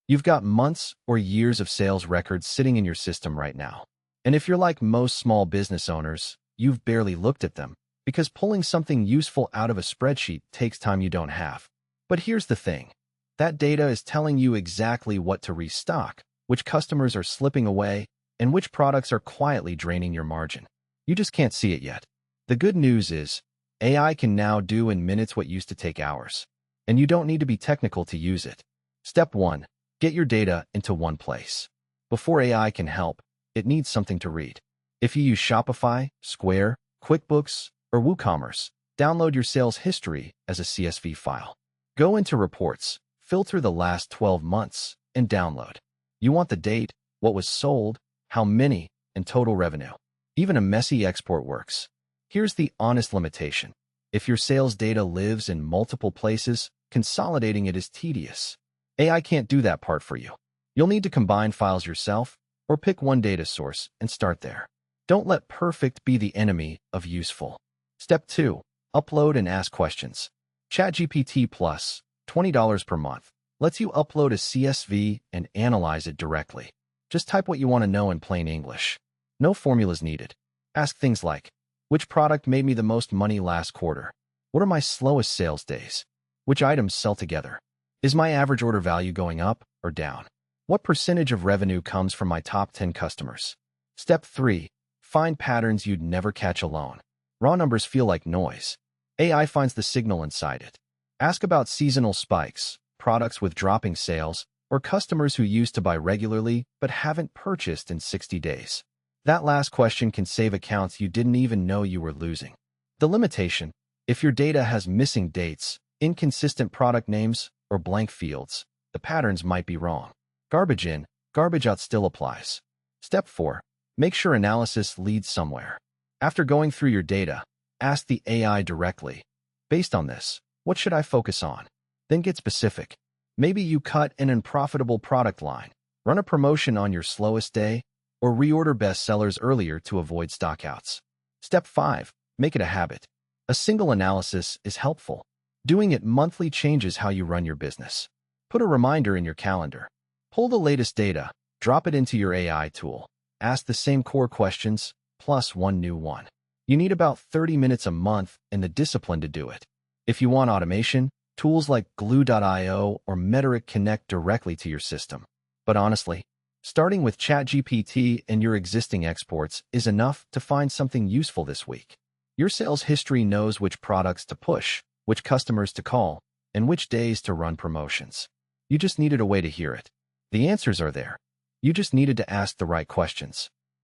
You've got months or years of sales records sitting in your system right now. And if you're like most small business owners, you've barely looked at them because pulling something useful out of a spreadsheet takes time you don't have. But here's the thing. That data is telling you exactly what to restock, which customers are slipping away, and which products are quietly draining your margin. You just can't see it yet. The good news is, AI can now do in minutes what used to take hours. And you don't need to be technical to use it. Step 1. Get your data into one place. Before AI can help, it needs something to read. If you use Shopify, Square, QuickBooks, or WooCommerce, download your sales history as a CSV file. Go into Reports, filter the last 12 months, and download. You want the date, what was sold, how many, and total revenue. Even a messy export works. Here's the honest limitation. If your sales data lives in multiple places, consolidating it is tedious. AI can't do that part for you. You'll need to combine files yourself or pick one data source and start there. Don't let perfect be the enemy of useful. Step 2. Upload and ask questions. ChatGPT Plus, $20 per month, lets you upload a CSV and analyze it directly. Just type what you want to know in plain English. No formulas needed. Ask things like, which product made me the most money last quarter? What are my slowest sales days? Which items sell together? Is my average order value going up or down? What percentage of revenue comes from my top 10 customers? Step 3. Find patterns you'd never catch alone. Raw numbers feel like noise. AI finds the signal inside it. Ask about seasonal spikes, products with dropping sales, or customers who used to buy regularly but haven't purchased in 60 days. That last question can save accounts you didn't even know you were losing. The limitation: if your data has missing dates, inconsistent product names, or blank fields, the patterns might be wrong. Garbage in, garbage out still applies. Step 4. Make sure analysis leads somewhere. After going through your data, ask the AI directly, based on this, what should I focus on? Then get specific. Maybe you cut an unprofitable product line, run a promotion on your slowest day, or reorder bestsellers earlier to avoid stockouts. Step 5. Make it a habit. A single analysis is helpful. Doing it monthly changes how you run your business. Put a reminder in your calendar. Pull the latest data, drop it into your AI tool. Ask the same core questions, plus one new one. You need about 30 minutes a month and the discipline to do it. If you want automation, tools like Glue.io or Metric connect directly to your system. But honestly, starting with ChatGPT and your existing exports is enough to find something useful this week. Your sales history knows which products to push, which customers to call, and which days to run promotions. You just needed a way to hear it. The answers are there. You just needed to ask the right questions.